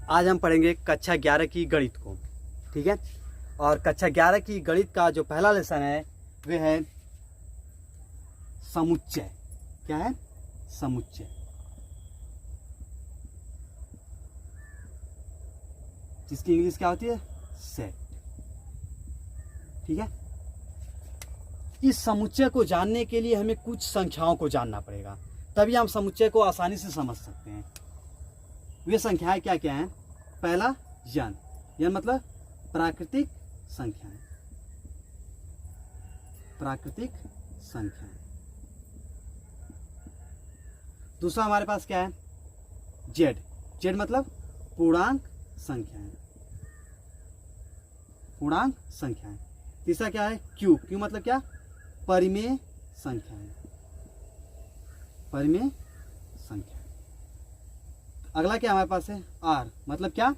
आज हम पढ़ेंगे कक्षा 11 की गणित को, ठीक है। और कक्षा 11 की गणित का जो पहला लेसन है वह है समुच्चय। क्या है? समुच्चय। जिसकी इंग्लिश क्या होती है? सेट। ठीक है। इस समुच्चय को जानने के लिए हमें कुछ संख्याओं को जानना पड़ेगा, तभी हम समुच्चय को आसानी से समझ सकते हैं। वे संख्याएं क्या क्या हैं? पहला यन। यन मतलब प्राकृतिक संख्याएं। प्राकृतिक संख्याएं। दूसरा हमारे पास क्या है? जेड। जेड मतलब पूर्णांक संख्याएं। पूर्णांक संख्याएं। तीसरा क्या है? क्यू। क्यू मतलब क्या? परिमेय संख्याएं। परिमेय संख्या। अगला क्या हमारे पास है? आर मतलब क्या?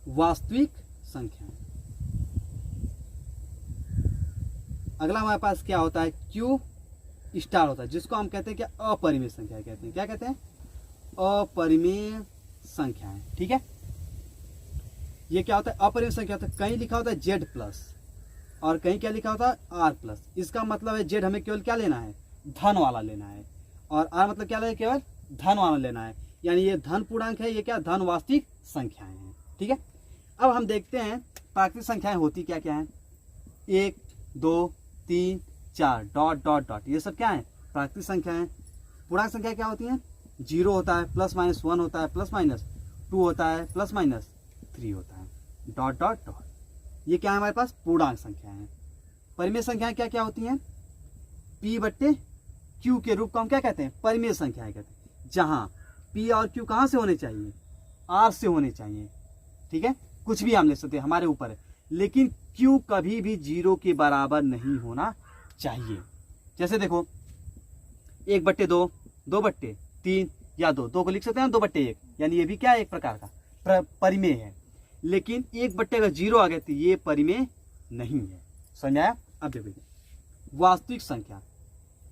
वास्तविक संख्याएं। अगला हमारे पास क्या होता है? क्यू स्टार होता है, जिसको हम कहते हैं क्या? अपरिमेय संख्या कहते हैं। क्या कहते हैं? अपरिमेय संख्याएं। ठीक है। ये क्या होता है? अपरिमेय संख्या होता है। कहीं लिखा होता है जेड प्लस और कहीं क्या लिखा होता है? R plus. इसका मतलब है जेड हमें केवल क्या लेना है? धन वाला लेना है, और आर मतलब क्या लेना है? केवल धन वाला लेना है। यानी ये धन पूर्णांक है, ये क्या? धन वास्तविक संख्याएं हैं। ठीक है। अब हम देखते हैं प्राकृतिक संख्याएं होती क्या क्या है। 1 2 3 4 डॉट डॉट डॉट, ये सब क्या है? प्राकृतिक संख्याएं। पूर्णांक संख्या क्या होती है? 0 होता है, प्लस माइनस 1 होता है, प्लस माइनस 2 होता है, प्लस माइनस 3 होता है, डॉट डॉट डॉट। ये क्या है हमारे पास? पूर्णांक संख्या है। परिमेय संख्याएं क्या क्या होती हैं? P बट्टे Q के रूप को हम क्या कहते हैं? परिमेय संख्याएं कहते हैं। जहां P और Q कहां से होने चाहिए? R से होने चाहिए। ठीक है। कुछ भी हम ले सकते हैं, हमारे ऊपर है, लेकिन Q कभी भी 0 के बराबर नहीं होना चाहिए। जैसे देखो 1 बट्टे 2, 2 बट्टे 3 या 2 को लिख सकते हैं 2 बट्टे 1, यानी ये भी क्या है? एक प्रकार का परिमेय है। लेकिन 1 बट्टे अगर 0 आ गए तो ये परिमेय नहीं है। समझ आया? अब देखिए वास्तविक संख्या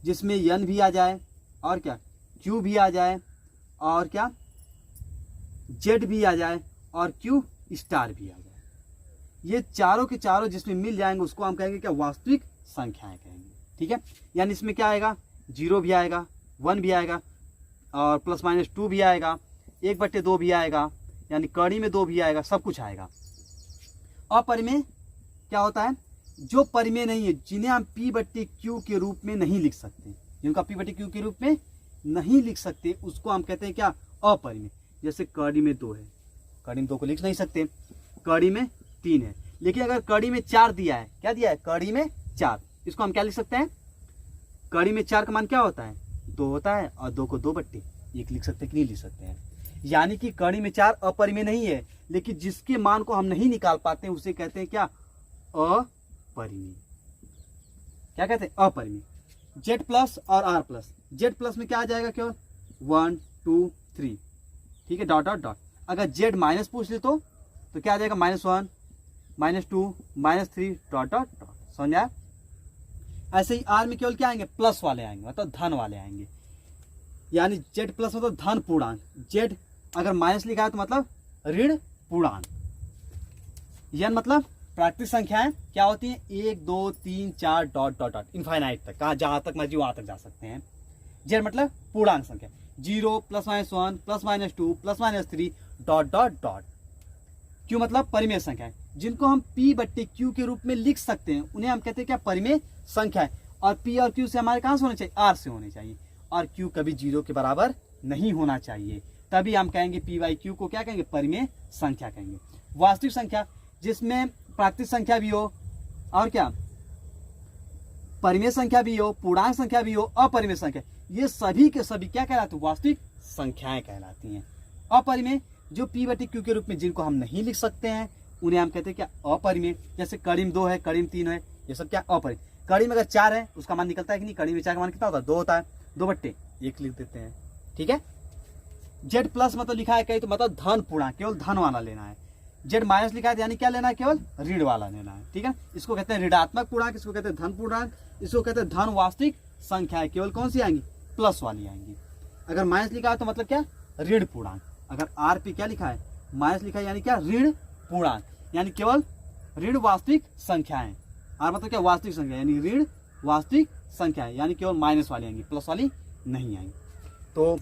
जिसमें n भी आ जाए और क्या q भी आ जाए और क्या z भी आ जाए और q स्टार भी आ जाए, ये चारों के चारों जिसमें मिल जाएंगे उसको हम कहेंगे क्या? वास्तविक संख्याएं कहेंगे। ठीक है। यानी इसमें क्या आएगा? 0 भी आएगा, 1 भी आएगा और प्लस माइनस 2 भी आएगा, 1 बट्टे 2 भी आएगा, यानी कड़ी में 2 भी आएगा, सब कुछ आएगा। अपरिमेय क्या होता है? जो परिमेय नहीं है, जिन्हें हम P बट्टे Q के रूप में नहीं लिख सकते, जिनका P बट्टे Q के रूप में नहीं लिख सकते, उसको हम कहते हैं क्या? अपरिमेय। जैसे कड़ी में 2 है, कड़ी में 2 को लिख नहीं सकते, कड़ी में 3 है, लेकिन अगर कड़ी में 4 दिया है, क्या दिया है? कड़ी में 4, इसको हम क्या लिख सकते हैं? कड़ी में 4 का मान क्या होता है? 2 होता है, और 2 को 2 बट्टे 1 लिख सकते हैं कि नहीं लिख सकते हैं? यानी कि कड़ी में 4 अपरिमेय नहीं है, लेकिन जिसके मान को हम नहीं निकाल पाते हैं उसे कहते हैं क्या? अपरिमेय। क्या कहते हैं? अपरिमेय। जेड प्लस और आर प्लस। जेड प्लस में क्या आ जाएगा? केवल 1 2 3, ठीक है, डॉट डॉट डॉट। अगर जेड माइनस पूछ ले तो क्या आ जाएगा? -1 -2 -3 डॉट डॉट डॉट। समझ आया? ऐसे ही आर में केवल क्या आएंगे? प्लस वाले आएंगे, मतलब धन वाले आएंगे। यानी जेड प्लस मतलब धन पूर्णांक, जेड अगर माइनस लिखा है तो मतलब ऋण पूर्णांक। यन मतलब प्राकृतिक संख्याएं क्या होती हैं? 1 2 3 4 डॉट डॉट डॉट, इनफाइनाइट तक, कहा जहां तक मर्जी वहां तक जा सकते हैं। जेड मतलब पूर्णांक संख्या, 0 plus minus 1 plus minus 2 plus minus 3 dot dot dot. Q मतलब परिमेय संख्याएं, जिनको हम P बट्टे Q के रूप में लिख सकते हैं, उन्हें हम कहते हैं क्या? परिमेय संख्याएं। और P और Q से हमारे कहां से होने चाहिए? R से होने चाहिए, और Q कभी 0 के बराबर नहीं होना चाहिए, तभी हम कहेंगे P बाई Q को क्या कहेंगे? परिमेय संख्या कहेंगे। वास्तविक संख्या जिसमें प्राकृतिक संख्या भी हो और क्या परिमेय संख्या भी हो, पूर्णांक संख्या भी हो, अपरिमेय संख्या, ये सभी के सभी क्या कहलाते हैं? वास्तविक संख्याएं कहलाती हैं। अपरिमेय जो P बटे Q के रूप में जिनको हम नहीं लिख सकते हैं उन्हें हम कहते हैं क्या? अपरिमेय। जैसे कड़ी में 2 है, कड़ी में 3 है, ये सब क्या? अपरिमेय। कड़ी में अगर 4 है उसका मान निकलता है कि नहीं? कड़ी में 4 का मान कितना होता है? 2 होता है, 2 बट्टे 1 लिख देते हैं। ठीक है। जेड प्लस मतलब लिखा है कहीं तो मतलब धन पूर्णांक, केवल धन वाला लेना है। जेड माइनस लिखा है यानी क्या लेना है? केवल ऋण वाला लेना है। ठीक है। इसको कहते हैं ऋणात्मक पूर्णांक, इसको कहते हैं धन पूर्णांक, इसको कहते हैं धन वास्तविक संख्या। केवल कौन सी आएंगी? प्लस वाली आएंगी। अगर माइनस लिखा है तो मतलब क्या? ऋण पूर्णांक। अगर आर पे क्या लिखा है? माइनस लिखा है यानी क्या, ऋण पूर्णांक, यानी केवल ऋण वास्तविक संख्याएं। और मतलब क्या, वास्तविक संख्या, यानी ऋण वास्तविक संख्याएं, यानी केवल माइनस वाली आएंगी, प्लस वाली नहीं आएंगी। तो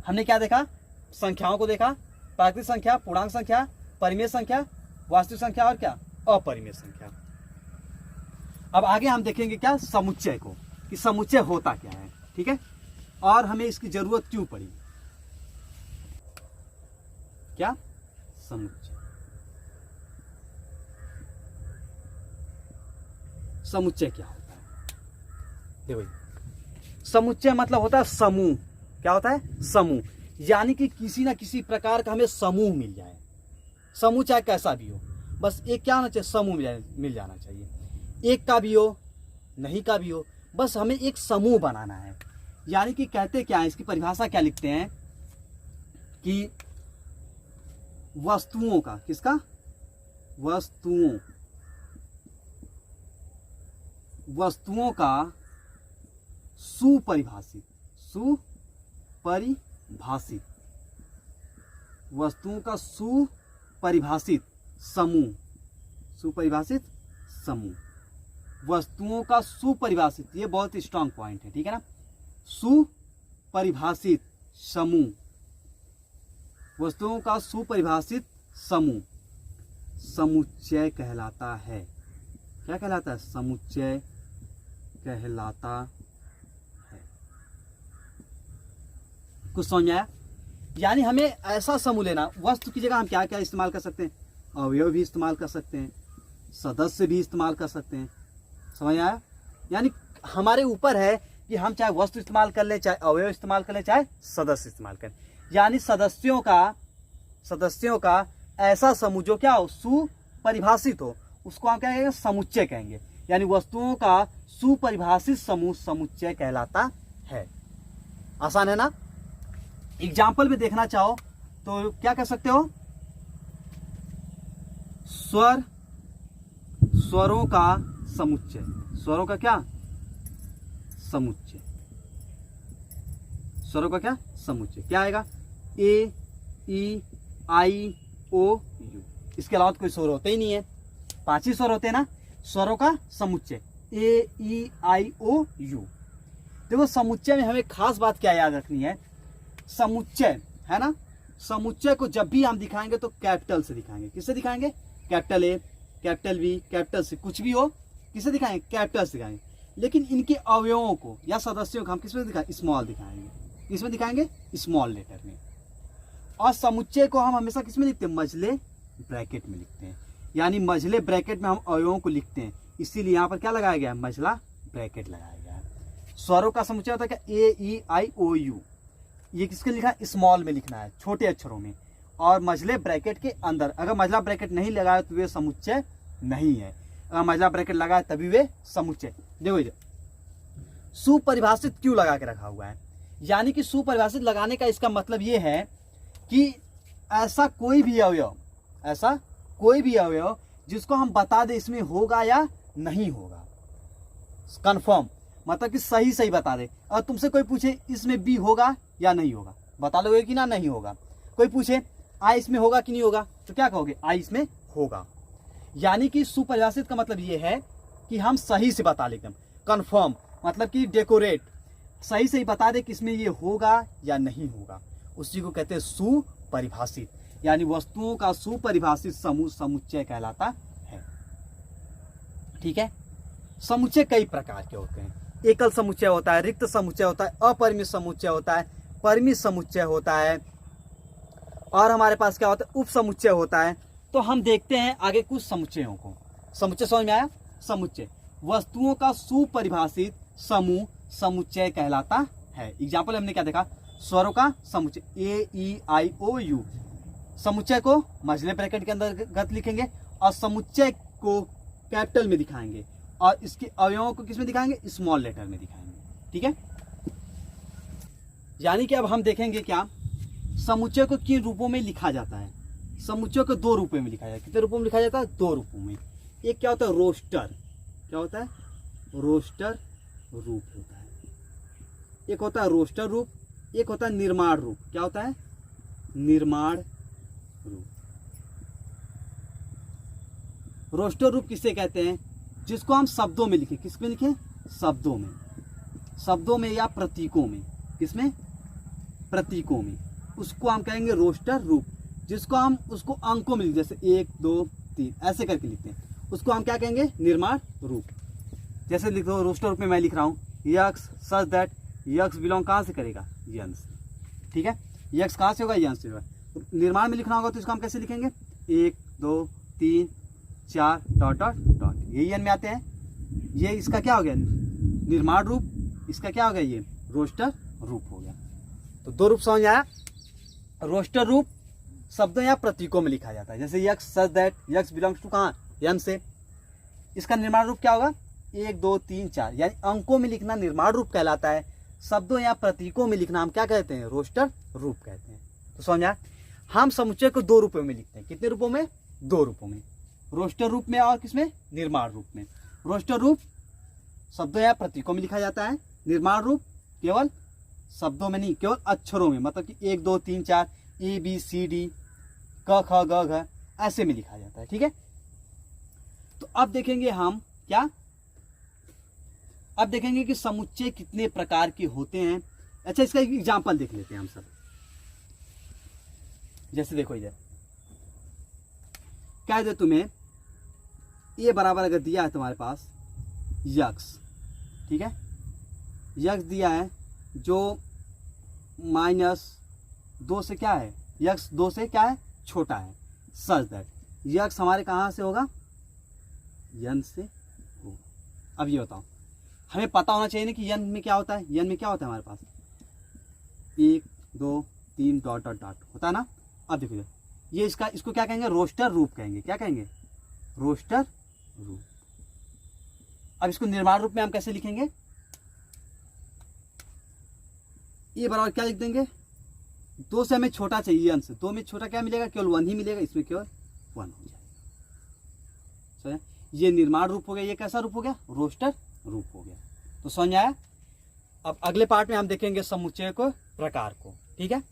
हमने क्या देखा, संख्याओं को देखा, प्राकृतिक संख्या, पूर्णांक संख्या, परिमेय संख्या, वास्तविक संख्या और क्या, अपरिमेय संख्या। अब आगे हम देखेंगे क्या, समुच्चय को, कि समुच्चय होता क्या है। ठीक है, और हमें इसकी जरूरत क्यों पड़ी। क्या, समुच्चय। समुच्चय क्या होता है, देखो, समुच्चय मतलब होता है समूह। क्या होता है, समूह, यानी कि किसी ना किसी प्रकार का हमें समूह मिल जाए। समूह चाहे कैसा भी हो, बस एक क्या होना चाहिए, समूह मिल जाना चाहिए। एक का भी हो, नहीं का भी हो, बस हमें एक समूह बनाना है। यानी कि कहते क्या है, इसकी परिभाषा क्या लिखते हैं कि वस्तुओं का, किसका, वस्तुओं का सुपरिभाषित वस्तुओं का सुपरिभाषित समूह, वस्तुओं का सुपरिभाषित, ये बहुत स्ट्रांग पॉइंट है। ठीक है ना, सुपरिभाषित समूह, वस्तुओं का सुपरिभाषित समूह समुच्चय कहलाता है। क्या कहलाता है, समुच्चय कहलाता है। कुछ समझ में आया, यानी हमें ऐसा समूह लेना, वस्तु की जगह हम क्या क्या इस्तेमाल कर सकते हैं, अवयव भी इस्तेमाल कर सकते हैं, सदस्य भी इस्तेमाल कर सकते हैं। समझ आया, यानी हमारे ऊपर है कि हम चाहे वस्तु इस्तेमाल कर ले, चाहे अवयव इस्तेमाल कर ले, चाहे सदस्य इस्तेमाल करें। यानी सदस्यों का ऐसा समूह जो क्या हो, सुपरिभाषित हो, उसको हम क्या कहेंगे, समुच्चय कहेंगे। यानी वस्तुओं का सुपरिभाषित समूह समुच्चय कहलाता है। आसान है ना। एग्जाम्पल में देखना चाहो तो क्या कह सकते हो, स्वरों का समुच्चय, स्वरों का क्या, समुच्चय, स्वरों का क्या, समुच्चय। क्या आएगा, ए, ई, आई, ओ, यू। इसके अलावा कोई स्वर होते ही नहीं है, 5 ही स्वर होते हैं ना। स्वरों का समुच्चय, ए, ई, आई, ओ, यू। देखो समुच्चय में हमें खास बात क्या याद रखनी है, समुच्चय है ना, समुच्चय को जब भी हम दिखाएंगे तो कैपिटल से दिखाएंगे। किससे दिखाएंगे, capital A, capital B, capital C, कुछ भी हो किससे दिखाएंगे, कैपिटल से दिखाएंगे। लेकिन इनके अवयवों को या सदस्यों को हम किसमें दिखाएंगे, स्मॉल दिखाएंगे। किसमें दिखाएंगे, स्मॉल लेटर में। और समुच्चय को हम हमेशा किसमें लिखते हैं, मझले ब्रैकेट में लिखते हैं। यानी मझले ब्रैकेट में हम अवयवों को लिखते हैं, इसीलिए यहाँ पर क्या लगाया गया है, मझला ब्रैकेट लगाया गया है। स्वरों का समुच्चय होता है क्या, ए, ई, आई, ओ, यू। ये किसके लिखा है, स्मॉल में लिखना है, छोटे अक्षरों में, और मझले ब्रैकेट के अंदर। अगर मझला ब्रैकेट नहीं लगाए तो वे समुच्चय नहीं है, अगर मझला ब्रैकेट लगाए तभी वे समुच्चय। देखो सुपरिभाषित क्यों लगा के रखा हुआ है, यानी कि सुपरिभाषित लगाने का इसका मतलब ये है कि ऐसा कोई भी अवयव जिसको हम बता दें इसमें होगा या नहीं होगा, कंफर्म, मतलब कि सही बता दे। और तुमसे कोई पूछे इसमें बी होगा या नहीं होगा, बता लोगे कि ना नहीं होगा। कोई पूछे आई इसमें होगा कि नहीं होगा, तो क्या कहोगे, आई इसमें होगा। यानी कि सुपरिभाषित का मतलब ये है कि हम सही से बता ले, एकदम कंफर्म, मतलब कि डेकोरेट, सही से ही बता दे कि इसमें ये होगा या नहीं होगा, उसी को कहते हैं सुपरिभाषित। यानी वस्तुओं का सुपरिभाषित समूह समुच्चय कहलाता है। ठीक है, समुच्चय कई प्रकार के होते हैं, एकल समुच्चय होता है, रिक्त समुच्चय होता है, अपरिमित समुच्चय होता है, परिमित समुच्चय होता है, और हमारे पास क्या होता है, उप समुच्चय होता है। तो हम देखते हैं आगे कुछ समुच्चयों को। समुच्चय समझ में आया, समुच्चय वस्तुओं का सुपरिभाषित समूह समुच्चय कहलाता है। एग्जाम्पल हमने क्या देखा, स्वरों का समुच्चय, ए, ई, आई, ओ, यू। समुच्चय को मझले ब्रैकेट के अंतर्गत लिखेंगे और समुच्चय को कैपिटल में दिखाएंगे, और इसके अवयवों को किसमें दिखाएंगे, स्मॉल लेटर में दिखाएंगे। ठीक है, यानी कि अब हम देखेंगे क्या समुच्चय को किन रूपों में लिखा जाता है। समुच्चय को 2 रूपों में लिखा जाता है। कितने रूपों में लिखा जाता है, 2 रूपों में। एक क्या होता है, रोस्टर, क्या होता है, रोस्टर रूप होता है। एक होता है रोस्टर रूप, एक होता है निर्माण रूप। क्या होता है, निर्माण रूप। रोस्टर रूप किसे कहते हैं? जिसको हम शब्दों में लिखें। किसमें लिखें? शब्दों में, शब्दों में या प्रतीकों में। किसमें? प्रतीकों में। उसको हम कहेंगे रोस्टर रूप। जिसको हम उसको अंकों में लिखते, जैसे 1 2 3 ऐसे करके लिखते हैं, उसको हम क्या कहेंगे? निर्माण रूप। जैसे लिख दो रोस्टर रूप में मैं लिख रहा हूँ x such that, x belong कहाँ से करेगा? यन से। ठीक है, यक्स कहाँ से होगा? यन से होगा। निर्माण में लिखना होगा तो इसको हम कैसे लिखेंगे? 1 2 3 4 डॉट डॉट डॉट, ये यन में आते हैं। ये इसका क्या हो गया? निर्माण रूप। इसका क्या हो गया? ये रोस्टर रूप हो गया। तो दो रूप समझ आया। रोस्टर रूप शब्दों या प्रतीकों में लिखा जाता है, जैसे x such that, x belongs to कहाँ? यन से। इसका निर्माण रूप क्या होगा? 1 2 3 4, यानी अंकों में लिखना निर्माण रूप कहलाता है। शब्दों या प्रतीकों में लिखना हम क्या कहते हैं? रोस्टर रूप कहते हैं। तो समझा, हम समुच्चय को 2 रूपों में लिखते हैं। कितने रूपों में? 2 रूपों में, रोस्टर रूप में और किसमें? निर्माण रूप में। रोस्टर रूप शब्दों या प्रतीकों में लिखा जाता है। निर्माण रूप केवल शब्दों में नहीं, केवल अक्षरों में, मतलब कि 1 2 3 4 ABCD क ख ग घ ऐसे में लिखा जाता है। ठीक है, तो अब देखेंगे हम क्या? अब देखेंगे कि समुच्चय कितने प्रकार के होते हैं। अच्छा, इसका एक एग्जाम्पल देख लेते हैं हम सब। जैसे देखो इधर क्या दे तुम्हें, ये बराबर अगर दिया है तुम्हारे पास यक्स, ठीक है, यक्स दिया है जो -2 से क्या है? यक्स 2 से क्या है? छोटा है। सच दैट यक्स हमारे कहाँ से होगा? यन से होगा। अब ये बताओ, हमें पता होना चाहिए ना कि यन में क्या होता है? यन में क्या होता है हमारे पास? 1 2 3 डॉट डॉट डॉट होता है ना। अब देखो ये इसको क्या कहेंगे? रोस्टर रूप कहेंगे। क्या कहेंगे? रोस्टर रूप। अब इसको निर्माण रूप में हम कैसे लिखेंगे? ये बराबर क्या लिख देंगे? 2 से हमें छोटा चाहिए, यन से 2 में छोटा क्या मिलेगा? केवल 1 ही मिलेगा। इसमें केवल 1 हो जाएगा। ये निर्माण रूप हो गया। ये कैसा रूप हो गया? रोस्टर रूप हो गया। तो समझ आया। अब अगले पार्ट में हम देखेंगे समुच्चय को, प्रकार को। ठीक है।